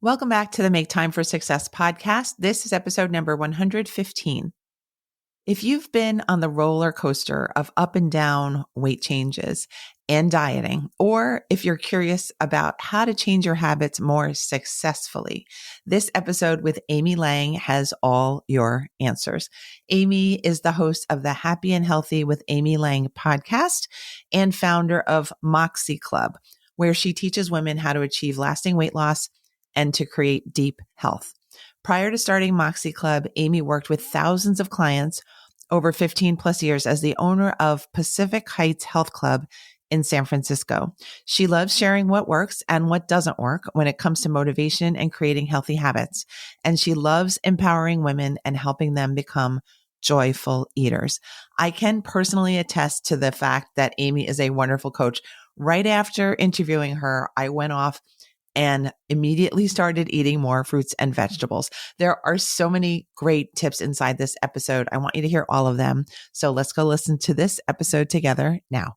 Welcome back to the Make Time for Success podcast. This is episode number 115. If you've been on the roller coaster of up and down weight changes and dieting, or if you're curious about how to change your habits more successfully, this episode with Amy Lang has all your answers. Amy is the host of the Happy and Healthy with Amy Lang podcast and founder of Moxie Club, where she teaches women how to achieve lasting weight loss and to create deep health. Prior to starting Moxie Club, Amy worked with thousands of clients over 15 plus years as the owner of Pacific Heights Health Club in San Francisco. She loves sharing what works and what doesn't work when it comes to motivation and creating healthy habits. And she loves empowering women and helping them become joyful eaters. I can personally attest to the fact that Amy is a wonderful coach. Right after interviewing her, I went off and immediately started eating more fruits and vegetables. There are so many great tips inside this episode. I want you to hear all of them. So let's go listen to this episode together now.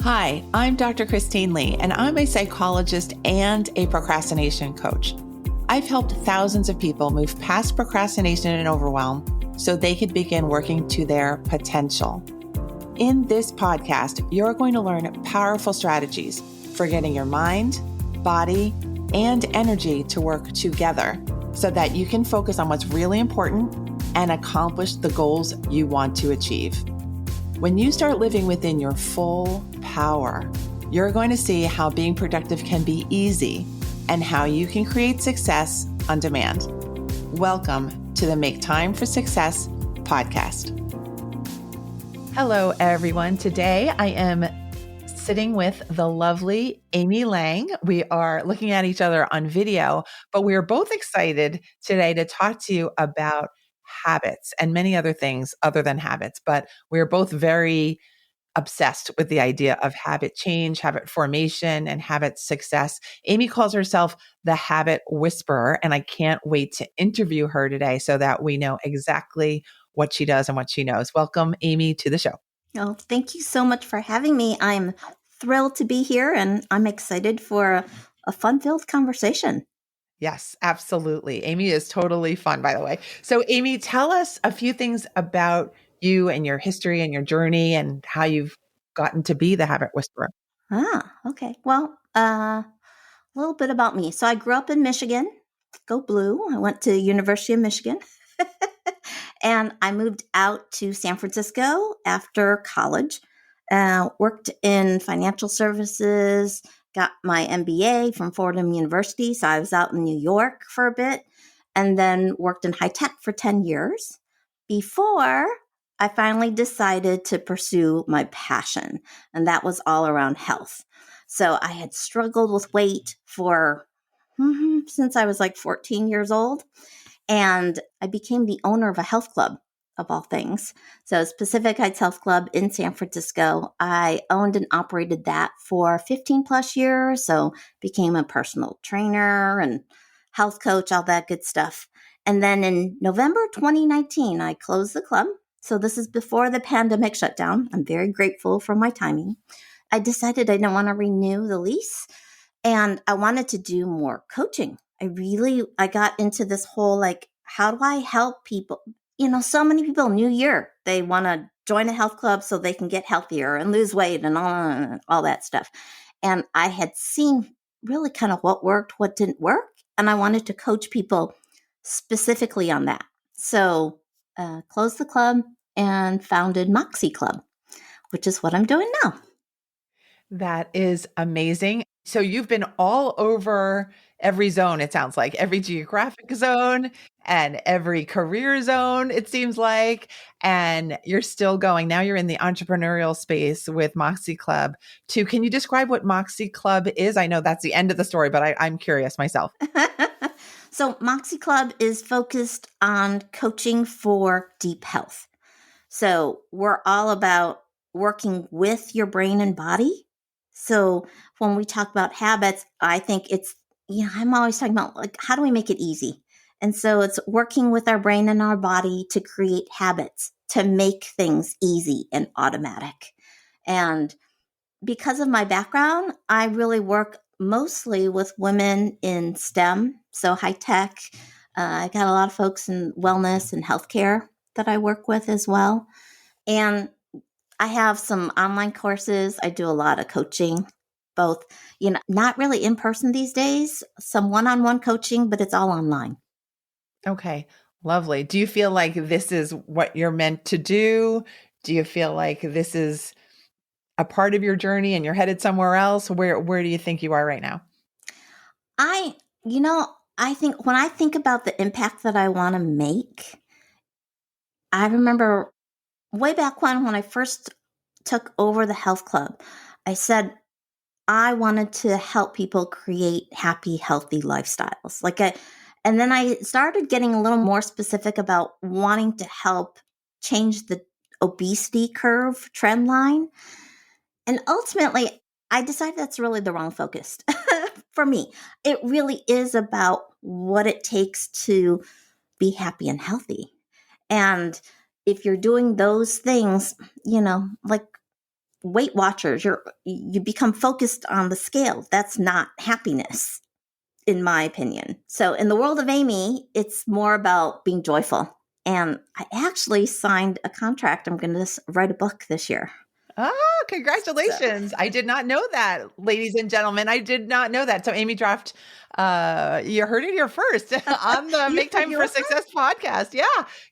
Hi, I'm Dr. Christine Lee, and I'm a psychologist and a procrastination coach. I've helped thousands of people move past procrastination and overwhelm so they could begin working to their potential. In this podcast, you're going to learn powerful strategies for getting your mind, body, and energy to work together so that you can focus on what's really important and accomplish the goals you want to achieve. When you start living within your full power, you're going to see how being productive can be easy and how you can create success on demand. Welcome to the Make Time for Success podcast. Hello, everyone. Today I am sitting with the lovely Amy Lang. We are looking at each other on video, but we are both excited today to talk to you about habits and many other things other than habits. But we are both very obsessed with the idea of habit change, habit formation, and habit success. Amy calls herself the habit whisperer, and I can't wait to interview her today so that we know exactly what she does and what she knows. Welcome, Amy, to the show. Oh, thank you so much for having me. I'm thrilled to be here, and I'm excited for a fun-filled conversation. Yes, absolutely. Amy is totally fun, by the way. So, Amy, tell us a few things about you and your history and your journey and how you've gotten to be the habit whisperer. Okay. Well, a little bit about me. So I grew up in Michigan. Go Blue. I went to University of Michigan. And I moved out to San Francisco after college, worked in financial services, got my MBA from Fordham University. So I was out in New York for a bit and then worked in high tech for 10 years before I finally decided to pursue my passion. And that was all around health. So I had struggled with weight for since I was like 14 years old. And I became the owner of a health club, of all things. So it's Pacific Heights Health Club in San Francisco. I owned and operated that for 15 plus years. So became a personal trainer and health coach, all that good stuff. And then in November 2019, I closed the club. So this is before the pandemic shutdown. I'm very grateful for my timing. I decided I didn't want to renew the lease and I wanted to do more coaching. I got into this whole, like, how do I help people? So many people, new year, they want to join a health club so they can get healthier and lose weight and all that stuff. And I had seen really kind of what worked, what didn't work. And I wanted to coach people specifically on that. So closed the club and founded Moxie Club, which is what I'm doing now. That is amazing. So you've been all over every zone, it sounds like, every geographic zone and every career zone, it seems like, and you're still going. Now you're in the entrepreneurial space with Moxie Club too. Can you describe what Moxie Club is? I know that's the end of the story, but I'm curious myself. So Moxie Club is focused on coaching for deep health. So we're all about working with your brain and body. So when we talk about habits, I think it's, I'm always talking about, like, how do we make it easy? And so it's working with our brain and our body to create habits, to make things easy and automatic. And because of my background, I really work mostly with women in STEM, so high tech. I got a lot of folks in wellness and healthcare that I work with as well. And I have some online courses. I do a lot of coaching, both, not really in person these days, some one-on-one coaching, but it's all online. Okay, lovely. Do you feel like this is what you're meant to do? Do you feel like this is a part of your journey and you're headed somewhere else? Where do you think you are right now? I, I think when I think about the impact that I want to make, I remember way back when I first took over the health club, I said I wanted to help people create happy, healthy lifestyles. And then I started getting a little more specific about wanting to help change the obesity curve trend line. And ultimately, I decided that's really the wrong focus for me. It really is about what it takes to be happy and healthy. And if you're doing those things, like Weight Watchers, you become focused on the scale. That's not happiness, in my opinion. So in the world of Amy, it's more about being joyful. And I actually signed a contract. I'm going to write a book this year. Oh, So congratulations. I did not know that, ladies and gentlemen. I did not know that. So Amy Draft, you heard it here first on the you Make heard Time for Success podcast. Yeah.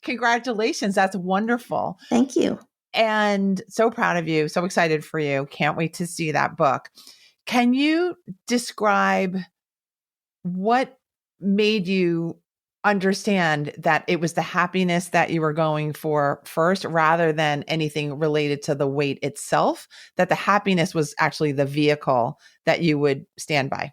Congratulations. That's wonderful. Thank you. And so proud of you. So excited for you. Can't wait to see that book. Can you describe what made you understand that it was the happiness that you were going for first rather than anything related to the weight itself, that the happiness was actually the vehicle that you would stand by?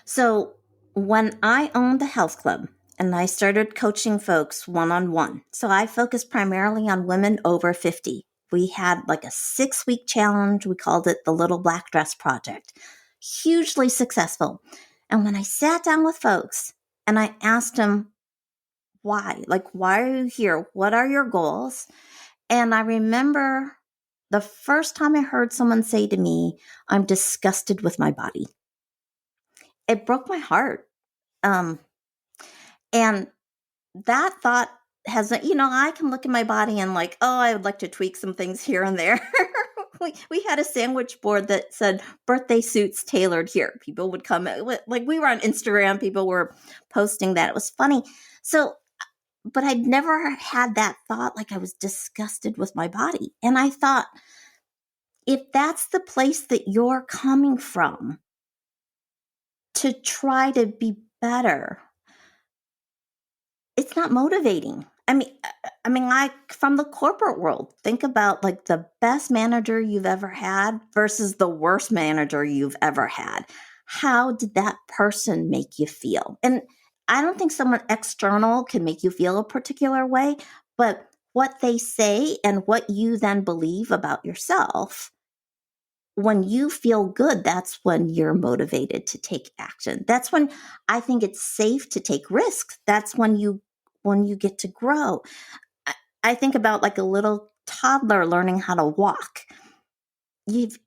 So when I owned the health club and I started coaching folks one-on-one, so I focused primarily on women over 50. We had like a 6-week challenge. We called it the Little Black Dress Project. Hugely successful. And when I sat down with folks and I asked them, why? Like, why are you here? What are your goals? And I remember the first time I heard someone say to me, I'm disgusted with my body. It broke my heart. Um, and that thought I can look at my body and like, oh, I would like to tweak some things here and there. we had a sandwich board that said birthday suits tailored here. People would come, like we were on Instagram, people were posting that. It was funny. So, but I'd never had that thought, like I was disgusted with my body. And I thought, if that's the place that you're coming from to try to be better, it's not motivating. Like from the corporate world, think about like the best manager you've ever had versus the worst manager you've ever had. How did that person make you feel? And I don't think someone external can make you feel a particular way, but what they say and what you then believe about yourself, when you feel good, that's when you're motivated to take action. That's when I think it's safe to take risks. That's when you get to grow. I think about like a little toddler learning how to walk. You've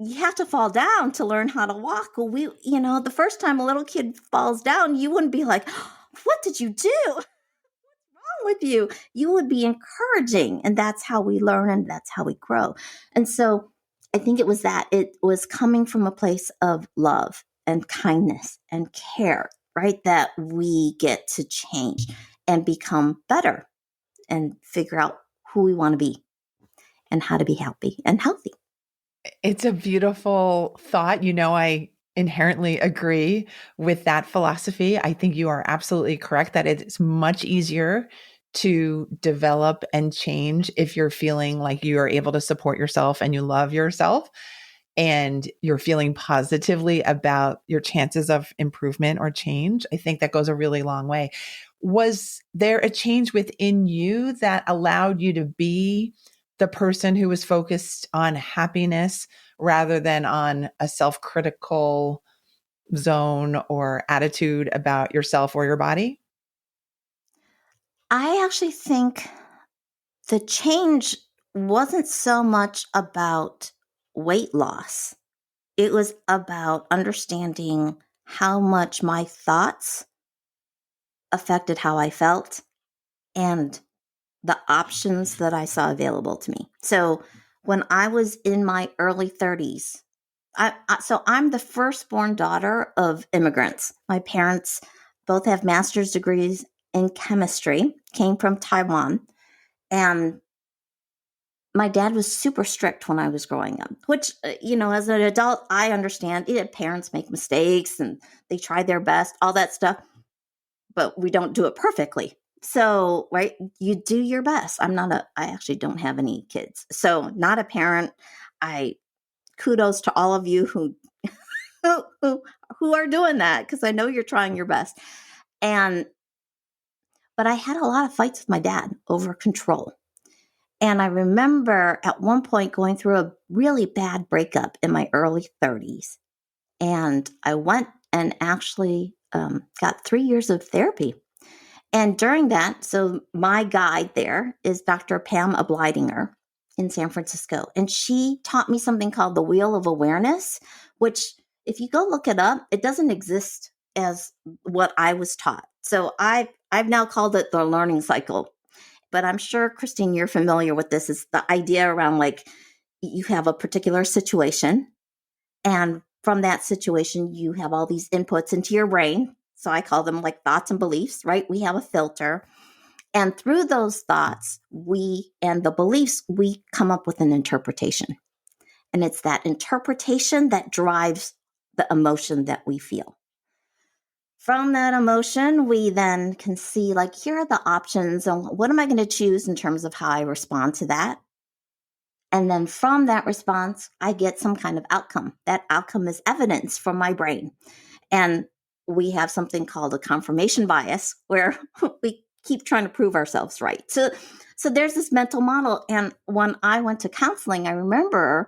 you have to fall down to learn how to walk. Well, the first time a little kid falls down, you wouldn't be like, what did you do? What's wrong with you? You would be encouraging. And that's how we learn and that's how we grow. And so I think it was that. It was coming from a place of love and kindness and care, right? That we get to change and become better and figure out who we want to be and how to be happy and healthy. It's a beautiful thought. I inherently agree with that philosophy. I think you are absolutely correct that it's much easier to develop and change if you're feeling like you are able to support yourself and you love yourself and you're feeling positively about your chances of improvement or change. I think that goes a really long way. Was there a change within you that allowed you to be the person who was focused on happiness rather than on a self-critical zone or attitude about yourself or your body? I actually think the change wasn't so much about weight loss. It was about understanding how much my thoughts affected how I felt and the options that I saw available to me. So when I was in my early 30s, so I'm the firstborn daughter of immigrants. My parents both have master's degrees in chemistry, came from Taiwan, and my dad was super strict when I was growing up, which, as an adult, I understand. Parents make mistakes and they try their best, all that stuff, but we don't do it perfectly. So, right, you do your best. I actually don't have any kids. So, not a parent. Kudos to all of you who are doing that, because I know you're trying your best. But I had a lot of fights with my dad over control. And I remember at one point going through a really bad breakup in my early 30s. And I went and actually got 3 years of therapy. And during that, so my guide there is Dr. Pam Ableidinger in San Francisco. And she taught me something called the Wheel of Awareness, which if you go look it up, it doesn't exist as what I was taught. So I've now called it the learning cycle. But I'm sure, Christine, you're familiar with this. Is the idea around like you have a particular situation, and from that situation, you have all these inputs into your brain. So I call them like thoughts and beliefs, right? We have a filter. And through those thoughts, and the beliefs, we come up with an interpretation. And it's that interpretation that drives the emotion that we feel. From that emotion, we then can see, like, here are the options and what am I going to choose in terms of how I respond to that? And then from that response, I get some kind of outcome. That outcome is evidence from my brain. And we have something called a confirmation bias, where we keep trying to prove ourselves right. So there's this mental model. And when I went to counseling, I remember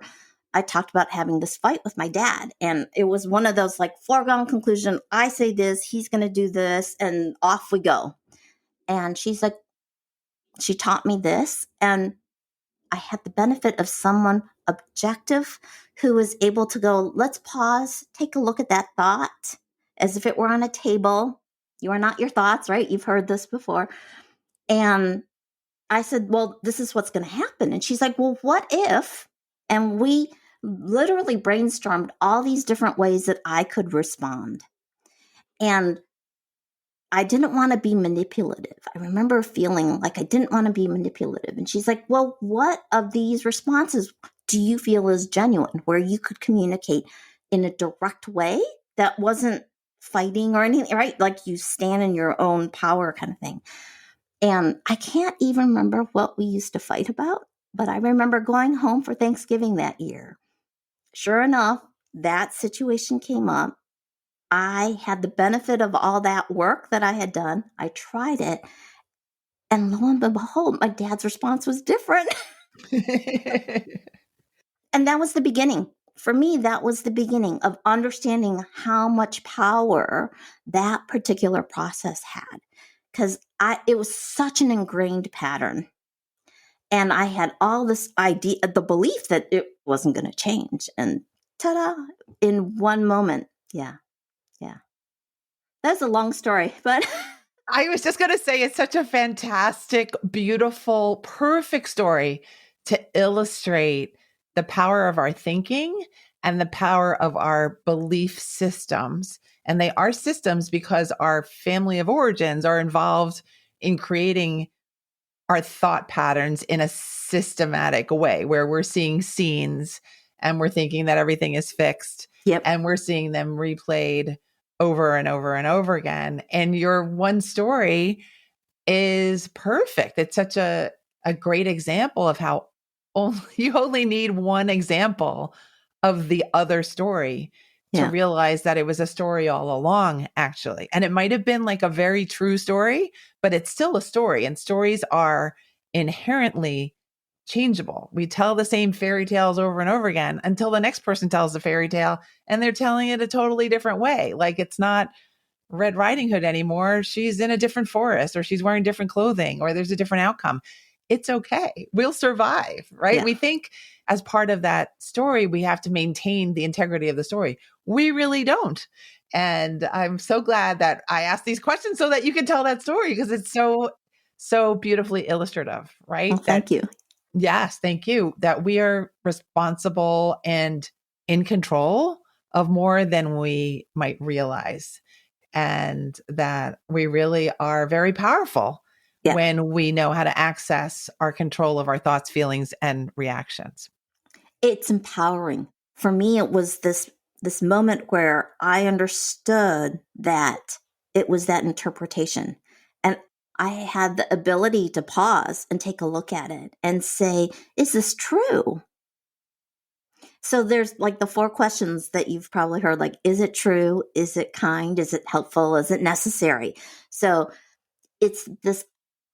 I talked about having this fight with my dad. And it was one of those like foregone conclusion. I say this, he's going to do this, and off we go. And she's like, she taught me this. And I had the benefit of someone objective who was able to go, let's pause, take a look at that thought as if it were on a table. You are not your thoughts, right? You've heard this before. And I said, well, this is what's going to happen. And she's like, well, what if? And we literally brainstormed all these different ways that I could respond. And I didn't want to be manipulative. I remember feeling like I didn't want to be manipulative. And she's like, well, what of these responses do you feel is genuine, where you could communicate in a direct way that wasn't fighting or anything, right? Like you stand in your own power kind of thing. And I can't even remember what we used to fight about, but I remember going home for Thanksgiving that year. Sure enough, that situation came up. I had the benefit of all that work that I had done. I tried it. And lo and behold, my dad's response was different. And that was the beginning. For me, that was the beginning of understanding how much power that particular process had. Because it was such an ingrained pattern. And I had all this idea, the belief that it wasn't going to change. And ta-da, in one moment. Yeah. That's a long story, but I was just going to say it's such a fantastic, beautiful, perfect story to illustrate the power of our thinking and the power of our belief systems. And they are systems because our family of origins are involved in creating our thought patterns in a systematic way, where we're seeing scenes and we're thinking that everything is fixed. Yep. And we're seeing them replayed over and over and over again. And your one story is perfect. It's such a great example of how you only need one example of the other story to realize that it was a story all along, actually. And it might have been like a very true story, but it's still a story. And stories are inherently changeable. We tell the same fairy tales over and over again until the next person tells the fairy tale and they're telling it a totally different way. Like it's not Red Riding Hood anymore. She's in a different forest, or she's wearing different clothing, or there's a different outcome. It's okay. We'll survive, right? Yeah. We think as part of that story, we have to maintain the integrity of the story. We really don't. And I'm so glad that I asked these questions so that you can tell that story, because it's so beautifully illustrative, Well, right? That thank you. yes, thank you. That we are responsible and in control of more than we might realize. And that we really are very powerful Yeah. when we know how to access our control of our thoughts, feelings, and reactions. It's empowering. For me, it was this moment where I understood that it was that interpretation. And I had the ability to pause and take a look at it and say, is this true? So there's like the 4 questions that you've probably heard, like, is it true? Is it kind? Is it helpful? Is it necessary? So it's this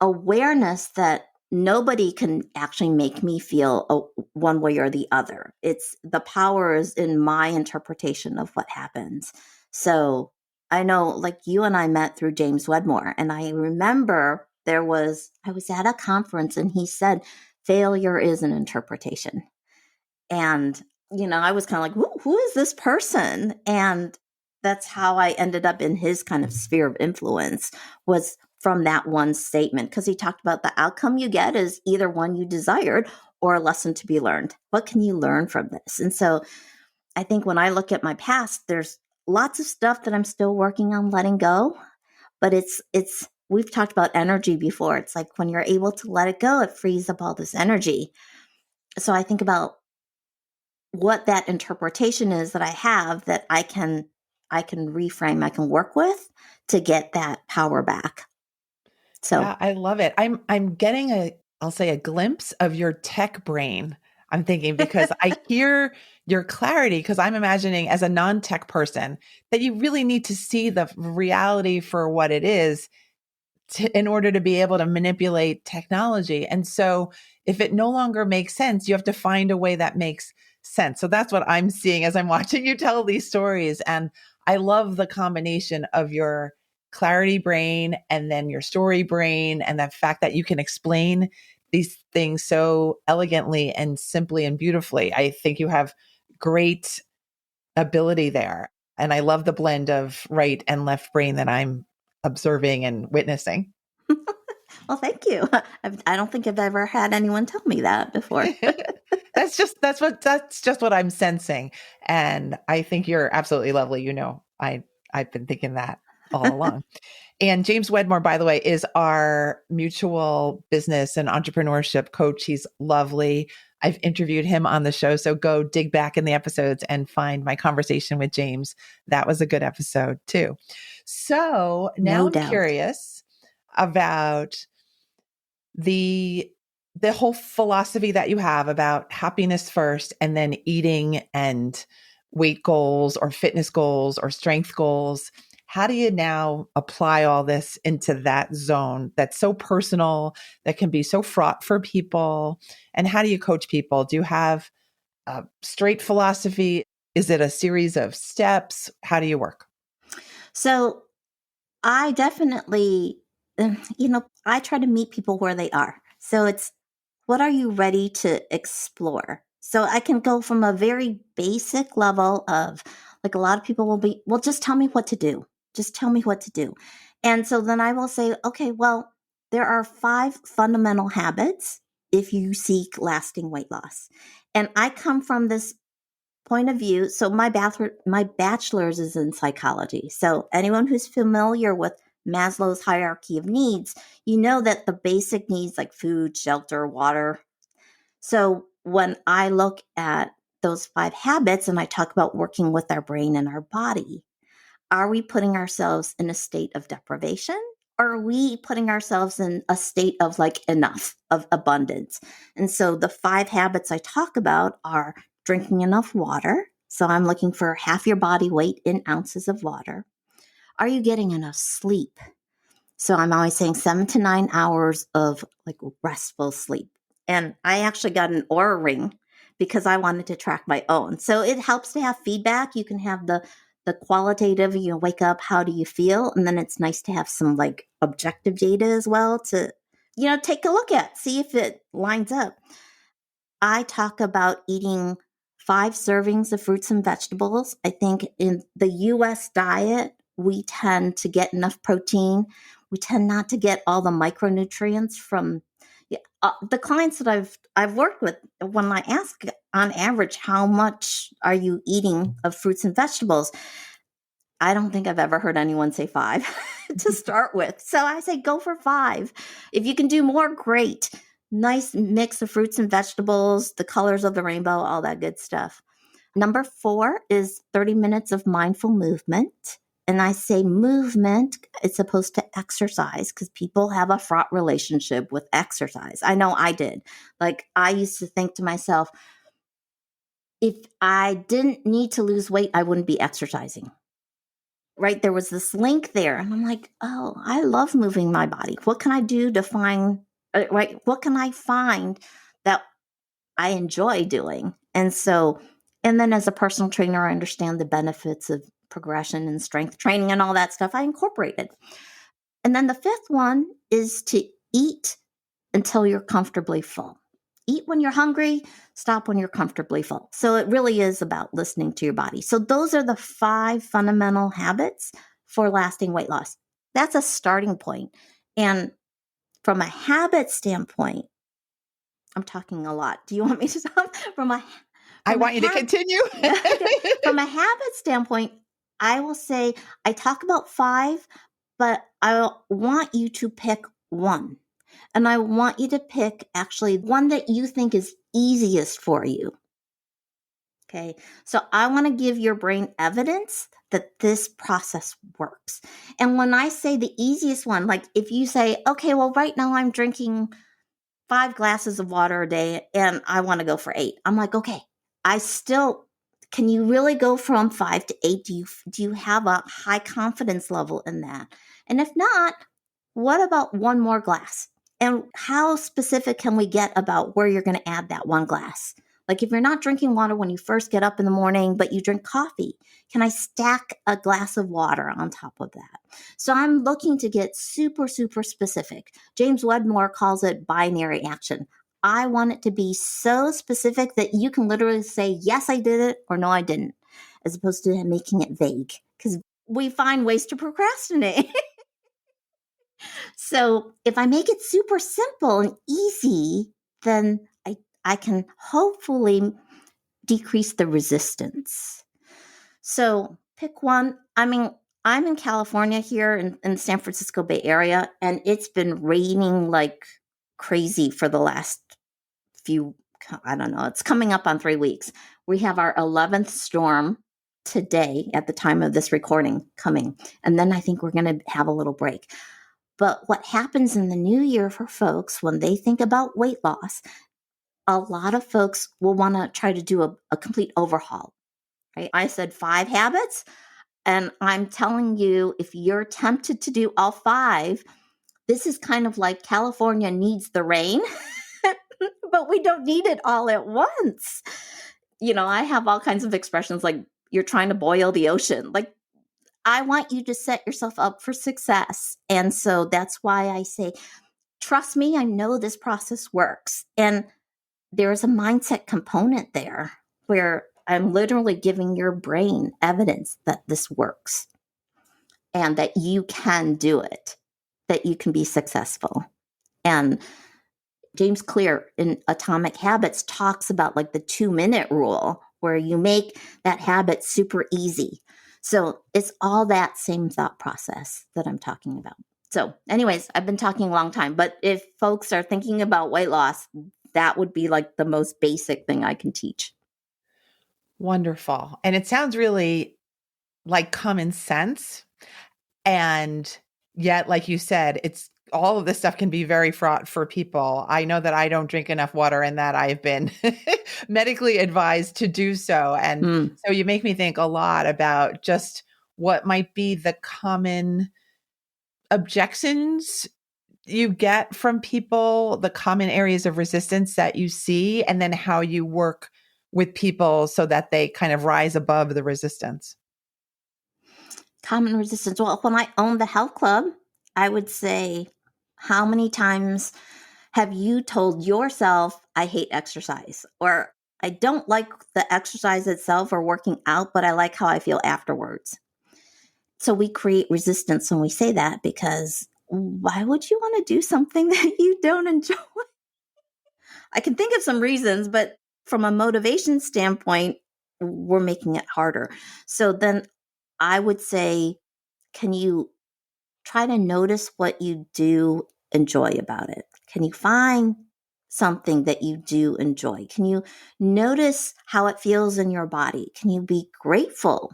awareness that nobody can actually make me feel one way or the other. It's the power is in my interpretation of what happens. So I know, like, you and I met through James Wedmore, and I remember I was at a conference and he said, failure is an interpretation. And, I was kind of like, who is this person? And that's how I ended up in his kind of sphere of influence, was from that one statement, because he talked about the outcome you get is either one you desired or a lesson to be learned. What can you learn from this? And so I think when I look at my past, there's lots of stuff that I'm still working on letting go, but we've talked about energy before. It's like when you're able to let it go, it frees up all this energy. So I think about what that interpretation is that I have that I can reframe, I can work with to get that power back. So Yeah, I love it. I'm getting I'll say a glimpse of your tech brain. I'm thinking, because I hear your clarity, because I'm imagining, as a non-tech person, that you really need to see the reality for what it is in order to be able to manipulate technology. And so if it no longer makes sense, you have to find a way that makes sense. So that's what I'm seeing as I'm watching you tell these stories. And I love the combination of your clarity brain and then your story brain, and the fact that you can explain these things so elegantly and simply and beautifully. I think you have great ability there. And I love the blend of right and left brain that I'm observing and witnessing. well, thank you. I don't think I've ever had anyone tell me that before. That's just what I'm sensing. And I think you're absolutely lovely. I've been thinking that all along. And James Wedmore, by the way, is our mutual business and entrepreneurship coach. He's lovely. I've interviewed him on the show. So go dig back in the episodes and find my conversation with James. That was a good episode too. So now No I'm doubt. curious about the whole philosophy that you have about happiness first, and then eating and weight goals or fitness goals or strength goals. How do you now apply all this into that zone that's so personal, that can be so fraught for people? And how do you coach people? Do you have a straight philosophy? Is it a series of steps? How do you work? So I definitely, I try to meet people where they are. So it's, what are you ready to explore? So I can go from a very basic level of, like, a lot of people will be, well, just tell me what to do. Just tell me what to do. And so then I will say, okay, well, there are 5 fundamental habits if you seek lasting weight loss. And I come from this point of view. So my bachelor's is in psychology. So anyone who's familiar with Maslow's hierarchy of needs, you know that the basic needs, like food, shelter, water. So when I look at those 5 habits and I talk about working with our brain and our body, are we putting ourselves in a state of deprivation? Or are we putting ourselves in a state of, like, enough, of abundance? And so the 5 habits I talk about are drinking enough water. So I'm looking for half your body weight in ounces of water. Are you getting enough sleep? So I'm always saying 7 to 9 hours of, like, restful sleep. And I actually got an Aura ring because I wanted to track my own. So it helps to have feedback. You can have the qualitative, wake up, how do you feel? And then it's nice to have some, like, objective data as well to, take a look at, see if it lines up. I talk about eating 5 servings of fruits and vegetables. I think in the US diet, we tend to get enough protein. We tend not to get all the micronutrients from the clients that I've worked with. When I ask on average, how much are you eating of fruits and vegetables? I don't think I've ever heard anyone say 5 to start with. So I say go for 5. If you can do more, great. Nice mix of fruits and vegetables, the colors of the rainbow, all that good stuff. Number 4 is 30 minutes of mindful movement. And I say movement as opposed to exercise because people have a fraught relationship with exercise. I know I did. Like I used to think to myself, if I didn't need to lose weight, I wouldn't be exercising. Right? There was this link there. And I'm like, oh, I love moving my body. What can I do to find, right? What can I find that I enjoy doing? And then as a personal trainer, I understand the benefits of progression and strength training and all that stuff. I incorporated. And then the 5th one is to eat until you're comfortably full. Eat when you're hungry, stop when you're comfortably full. So it really is about listening to your body. So those are the 5 fundamental habits for lasting weight loss. That's a starting point. And from a habit standpoint, I'm talking a lot. Do you want me to stop? I want you to continue. From a habit standpoint, I will say I talk about 5, but I want you to pick one. And I want you to pick actually one that you think is easiest for you. Okay. So I want to give your brain evidence that this process works. And when I say the easiest one, like if you say, okay, well, right now I'm drinking 5 glasses of water a day and I want to go for 8. I'm like, okay, can you really go from 5 to 8? Do you have a high confidence level in that? And if not, what about one more glass? And how specific can we get about where you're going to add that one glass? Like if you're not drinking water when you first get up in the morning, but you drink coffee, can I stack a glass of water on top of that? So I'm looking to get super, super specific. James Wedmore calls it binary action. I want it to be so specific that you can literally say, yes, I did it, or no, I didn't, as opposed to making it vague, because we find ways to procrastinate. So if I make it super simple and easy, then I can hopefully decrease the resistance. So pick one. I mean, I'm in California here in the San Francisco Bay Area, and it's been raining like crazy for the last I don't know, it's coming up on 3 weeks. We have our 11th storm today at the time of this recording coming. And then I think we're going to have a little break. But what happens in the new year for folks when they think about weight loss, a lot of folks will want to try to do a complete overhaul. Right? I said 5 habits, and I'm telling you, if you're tempted to do all 5, this is kind of like California needs the rain, but we don't need it all at once. I have all kinds of expressions like you're trying to boil the ocean. Like I want you to set yourself up for success. And so that's why I say, trust me, I know this process works. And there's a mindset component there where I'm literally giving your brain evidence that this works and that you can do it, that you can be successful. And James Clear in Atomic Habits talks about like the 2-minute rule where you make that habit super easy. So it's all that same thought process that I'm talking about. So anyways, I've been talking a long time, but if folks are thinking about weight loss, that would be like the most basic thing I can teach. Wonderful. And it sounds really like common sense. And yet, like you said, it's all of this stuff can be very fraught for people. I know that I don't drink enough water and that I've been medically advised to do so. And so you make me think a lot about just what might be the common objections you get from people, the common areas of resistance that you see, and then how you work with people so that they kind of rise above the resistance. Common resistance. Well, when I owned the health club, I would say, how many times have you told yourself, I hate exercise, or I don't like the exercise itself or working out, but I like how I feel afterwards? So we create resistance when we say that, because why would you want to do something that you don't enjoy? I can think of some reasons, but from a motivation standpoint, we're making it harder. So then I would say, can you try to notice what you do enjoy about it? Can you find something that you do enjoy? Can you notice how it feels in your body? Can you be grateful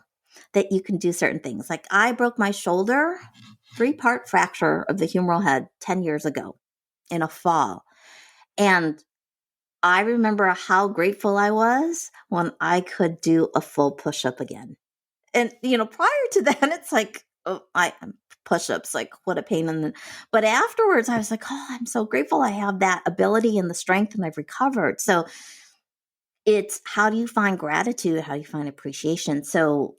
that you can do certain things? Like I broke my shoulder, 3-part fracture of the humeral head 10 years ago in a fall. And I remember how grateful I was when I could do a full push-up again. And, prior to that, it's like, oh, I push-ups, like what a pain in the, but afterwards I was like, oh, I'm so grateful I have that ability and the strength and I've recovered. So it's, how do you find gratitude? How do you find appreciation? So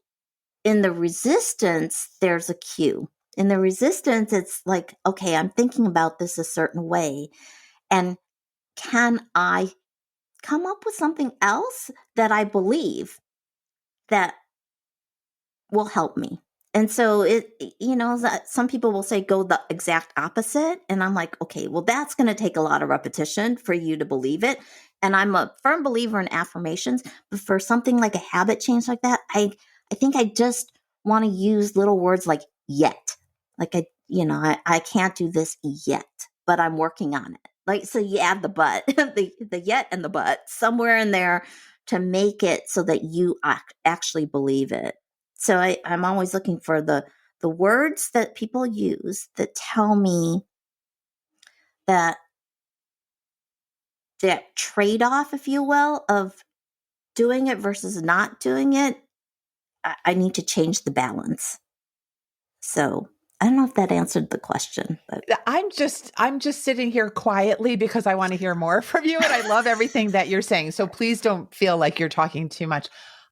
in the resistance, there's a cue. In the resistance, it's like, okay, I'm thinking about this a certain way. And can I come up with something else that I believe that will help me? And so that some people will say go the exact opposite. And I'm like, okay, well, that's going to take a lot of repetition for you to believe it. And I'm a firm believer in affirmations, but for something like a habit change like that, I think I just want to use little words like yet. Like I can't do this yet, but I'm working on it. Like, so you add the but, the yet and the but somewhere in there to make it so that you actually believe it. So I'm always looking for the words that people use that tell me that trade-off, if you will, of doing it versus not doing it. I need to change the balance. So I don't know if that answered the question, but I'm just sitting here quietly because I want to hear more from you. And I love everything that you're saying. So please don't feel like you're talking too much.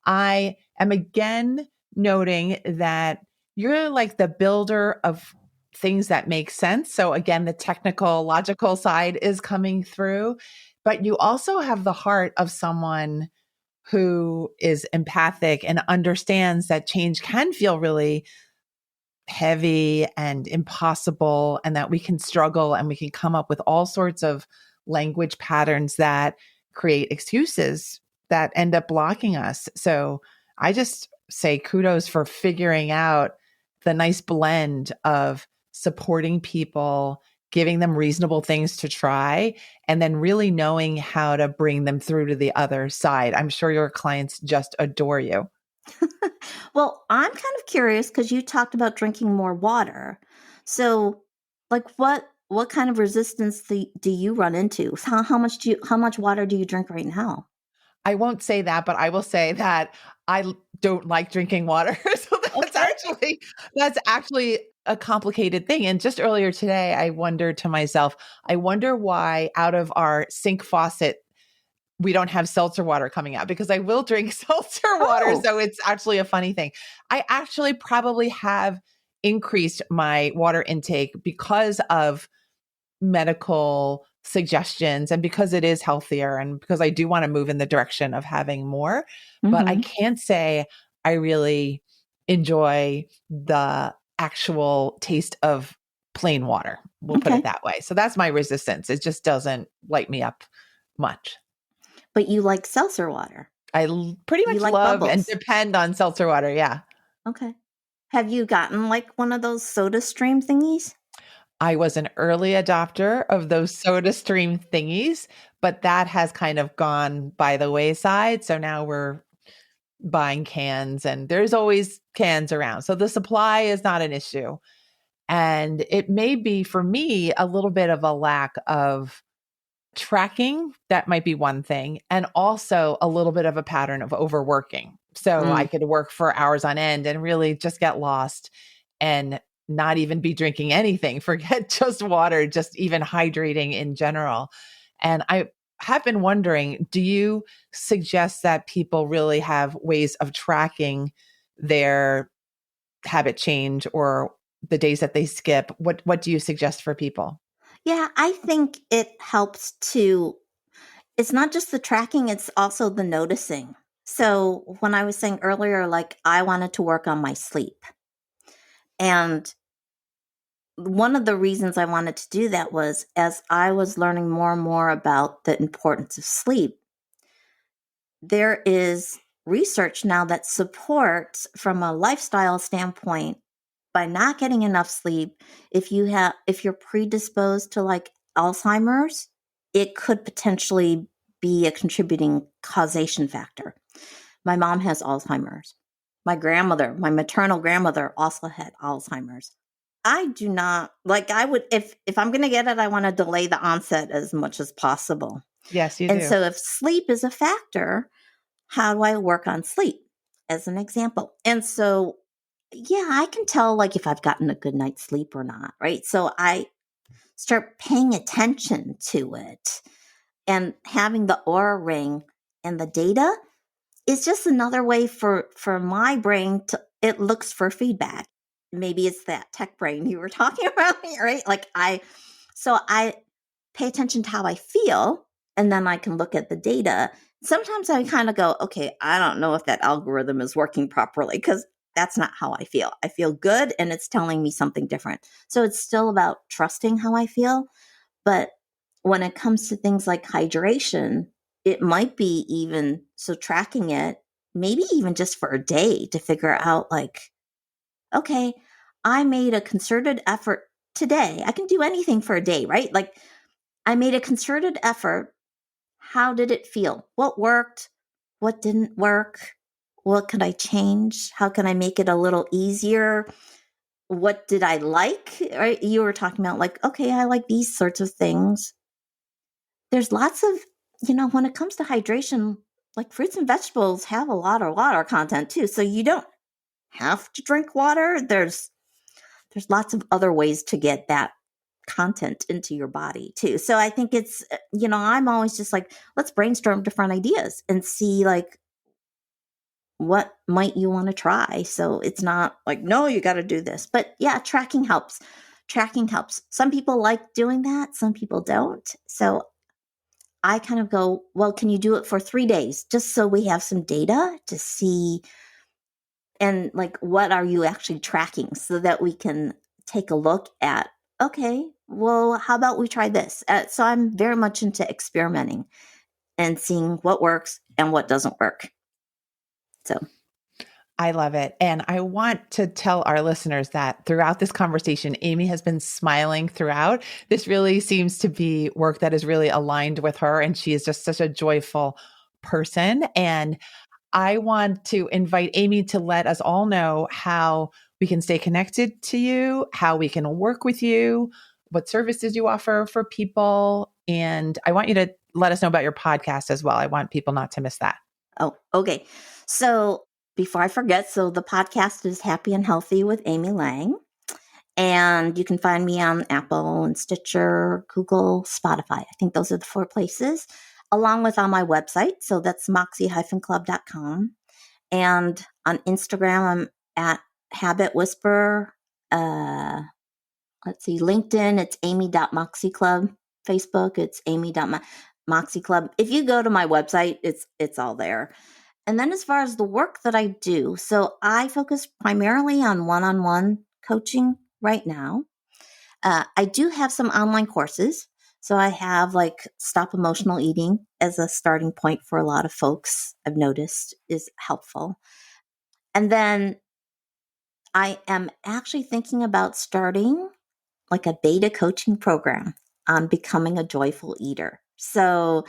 I am again noting that you're like the builder of things that make sense. So again, the technical, logical side is coming through, but you also have the heart of someone who is empathic and understands that change can feel really heavy and impossible, and that we can struggle and we can come up with all sorts of language patterns that create excuses that end up blocking us. So I just say kudos for figuring out the nice blend of supporting people, giving them reasonable things to try, and then really knowing how to bring them through to the other side. I'm sure your clients just adore you. well, I'm kind of curious because you talked about drinking more water. So, like, what kind of resistance do you run into? How much water do you drink right now? I won't say that, but I will say that don't like drinking water. So Okay. that's actually a complicated thing. And just earlier today, I wondered to myself, I wonder why out of our sink faucet we don't have seltzer water coming out, because I will drink seltzer water. Oh, So it's actually a funny thing. I actually probably have increased my water intake because of medical suggestions and because it is healthier and because I do want to move in the direction of having more. But I mm-hmm. can't say I really enjoy the actual taste of plain water. We'll put it Okay. that way. So that's my resistance. It just doesn't light me up much. But you like seltzer water. Pretty You much like love and bubbles. depend on seltzer water. Yeah. Okay. Have you gotten like one of those soda stream thingies? I was an early adopter of those soda stream thingies, but that has kind of gone by the wayside. So now we're buying cans and there's always cans around. So the supply is not an issue. And it may be for me a little bit of a lack of tracking. That might be one thing. And also a little bit of a pattern of overworking. So I Mm, could work for hours on end and really just get lost and not even be drinking anything, forget just water, just even hydrating in general. And I have been wondering, do you suggest that people really have ways of tracking their habit change or the days that they skip? What do you suggest for people? Yeah, I think it helps to, it's not just the tracking, it's also the noticing. So when I was saying earlier, like I wanted to work on my sleep. And one of the reasons I wanted to do that was as I was learning more and more about the importance of sleep, there is research now that supports from a lifestyle standpoint by not getting enough sleep, if you're predisposed to like Alzheimer's, it could potentially be a contributing causation factor. My mom has Alzheimer's. My maternal grandmother also had Alzheimer's. I do not like I would if I'm going to get it, I want to delay the onset as much as possible. Yes, you And do. so if sleep is a factor, how do I work on sleep as an example? And so, yeah, I can tell like if I've gotten a good night's sleep or not, right? So I start paying attention to it, and having the aura ring and the data is just another way for my brain to, it looks for feedback. Maybe it's that tech brain you were talking about, right? So I pay attention to how I feel, and then I can look at the data. Sometimes I kind of go, okay, I don't know if that algorithm is working properly because that's not how I feel. I feel good and it's telling me something different. So it's still about trusting how I feel. But when it comes to things like hydration, it might be even so tracking it, maybe even just for a day to figure out like, okay, I made a concerted effort today. I can do anything for a day, right? Like I made a concerted effort. How did it feel? What worked? What didn't work? What could I change? How can I make it a little easier? What did I like? Right? You were talking about like, okay, I like these sorts of things. There's lots of, when it comes to hydration, like fruits and vegetables have a lot of water content too. So you don't have to drink water. There's lots of other ways to get that content into your body too. So I think it's, I'm always just like, let's brainstorm different ideas and see like what might you want to try. So it's not like, no, you got to do this. But yeah, tracking helps. Tracking helps. Some people like doing that, some people don't. So I kind of go, well, can you do it for 3 days just so we have some data to see, and like what are you actually tracking so that we can take a look at, okay, well, how about we try this? So I'm very much into experimenting and seeing what works and what doesn't work. So I love it. And I want to tell our listeners that throughout this conversation, Amy has been smiling throughout. This really seems to be work that is really aligned with her. And she is just such a joyful person. And I want to invite Amy to let us all know how we can stay connected to you, how we can work with you, what services you offer for people. And I want you to let us know about your podcast as well. I want people not to miss that. oh, okay. So before I forget, so the podcast is Happy and Healthy with Amy Lang. And you can find me on Apple and Stitcher, Google, Spotify. I think those are the 4 places, along with on my website. So that's moxie-club.com. And on Instagram, I'm at Habit Whisper. Let's see, LinkedIn, it's amy.moxieclub. Facebook, it's amy.moxieclub. If you go to my website, it's all there. And then as far as the work that I do, so I focus primarily on one-on-one coaching right now. I do have some online courses. So I have like Stop Emotional Eating as a starting point for a lot of folks, I've noticed is helpful. And then I am actually thinking about starting like a beta coaching program on becoming a joyful eater. So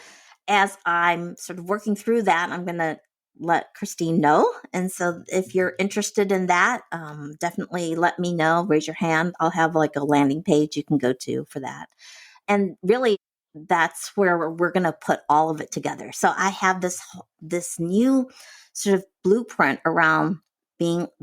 as I'm sort of working through that, I'm going to let Christine know. And so if you're interested in that, definitely let me know, raise your hand. I'll have like a landing page you can go to for that. And really, that's where we're going to put all of it together. So I have this new sort of blueprint around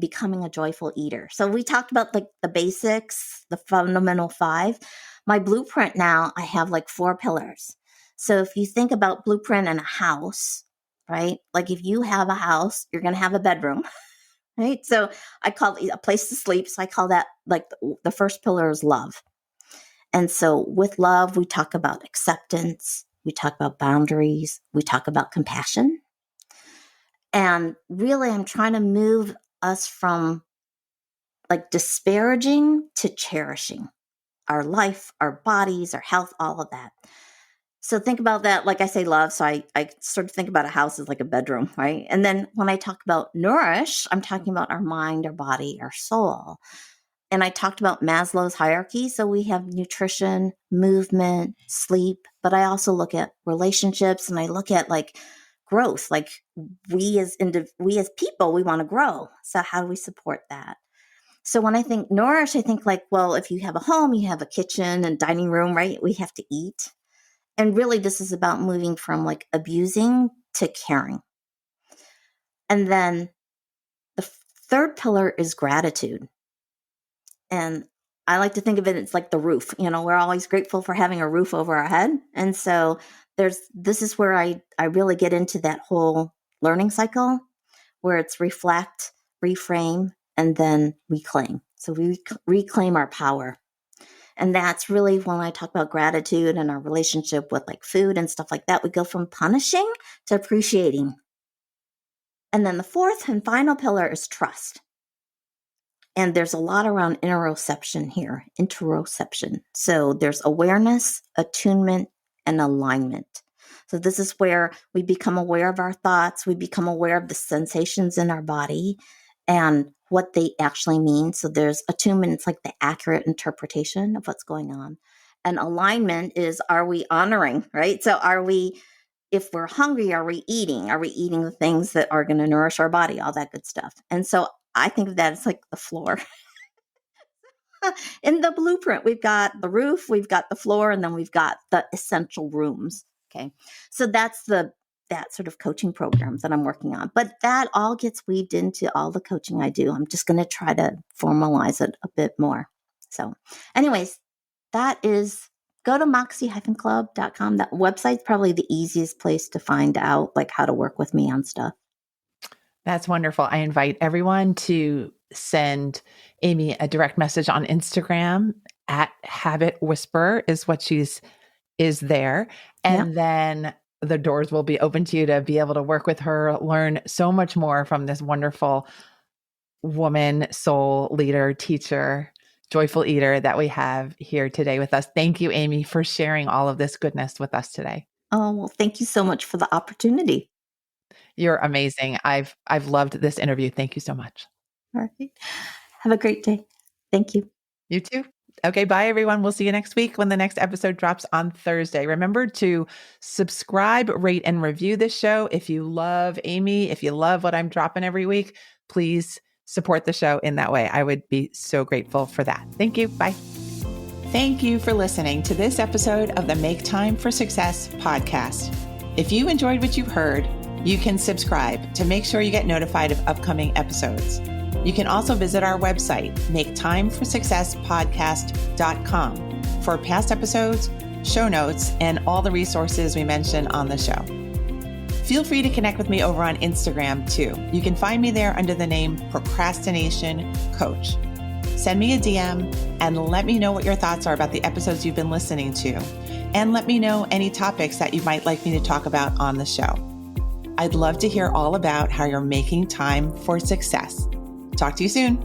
becoming a joyful eater. So we talked about like the basics, the fundamental 5. My blueprint now, I have like 4 pillars. So if you think about blueprint in a house, right? Like if you have a house, you're going to have a bedroom, right? So I call it a place to sleep. So I call that like the first pillar is love. And so with love, we talk about acceptance, we talk about boundaries, we talk about compassion. And really, I'm trying to move us from like disparaging to cherishing our life, our bodies, our health, all of that. So think about that. Like I say, love. So I sort of think about a house as like a bedroom, right? And then when I talk about nourish, I'm talking about our mind, our body, our soul. And I talked about Maslow's hierarchy. So we have nutrition, movement, sleep, but I also look at relationships and I look at like growth. Like we as people, we want to grow. So how do we support that? So when I think nourish, I think like, well, if you have a home, you have a kitchen and dining room, right? We have to eat. And really, this is about moving from like abusing to caring. And then the third pillar is gratitude. And I like to think of it, it's like the roof. We're always grateful for having a roof over our head. And so this is where I really get into that whole learning cycle where it's reflect, reframe, and then reclaim. So we reclaim our power. And that's really when I talk about gratitude and our relationship with like food and stuff like that. We go from punishing to appreciating. And then the fourth and final pillar is trust. And there's a lot around interoception here, interoception. So there's awareness, attunement, and alignment. So this is where we become aware of our thoughts. We become aware of the sensations in our body and what they actually mean. So there's attunement, it's like the accurate interpretation of what's going on. And alignment is, are we honoring, right? So if we're hungry, are we eating? Are we eating the things that are going to nourish our body, all that good stuff? And so I think of that as like the floor. In the blueprint, we've got the roof, we've got the floor, and then we've got the essential rooms. Okay. So that's that sort of coaching program that I'm working on. But that all gets weaved into all the coaching I do. I'm just going to try to formalize it a bit more. So anyways, that is, go to moxie-club.com. That website's probably the easiest place to find out like how to work with me on stuff. That's wonderful. I invite everyone to send Amy a direct message on Instagram at Habit Whisperer is what is there. And then the doors will be open to you to be able to work with her, learn so much more from this wonderful woman, soul leader, teacher, joyful eater that we have here today with us. Thank you, Amy, for sharing all of this goodness with us today. Oh, well, thank you so much for the opportunity. You're amazing. I've loved this interview. Thank you so much. All right. Have a great day. Thank you. You too. Okay, bye everyone. We'll see you next week when the next episode drops on Thursday. Remember to subscribe, rate, and review this show. If you love Amy, if you love what I'm dropping every week, please support the show in that way. I would be so grateful for that. Thank you. Bye. Thank you for listening to this episode of the Make Time for Success podcast. If you enjoyed what you heard, you can subscribe to make sure you get notified of upcoming episodes. You can also visit our website, maketimeforsuccesspodcast.com, for past episodes, show notes, and all the resources we mention on the show. Feel free to connect with me over on Instagram too. You can find me there under the name Procrastination Coach. Send me a DM and let me know what your thoughts are about the episodes you've been listening to. And let me know any topics that you might like me to talk about on the show. I'd love to hear all about how you're making time for success. Talk to you soon.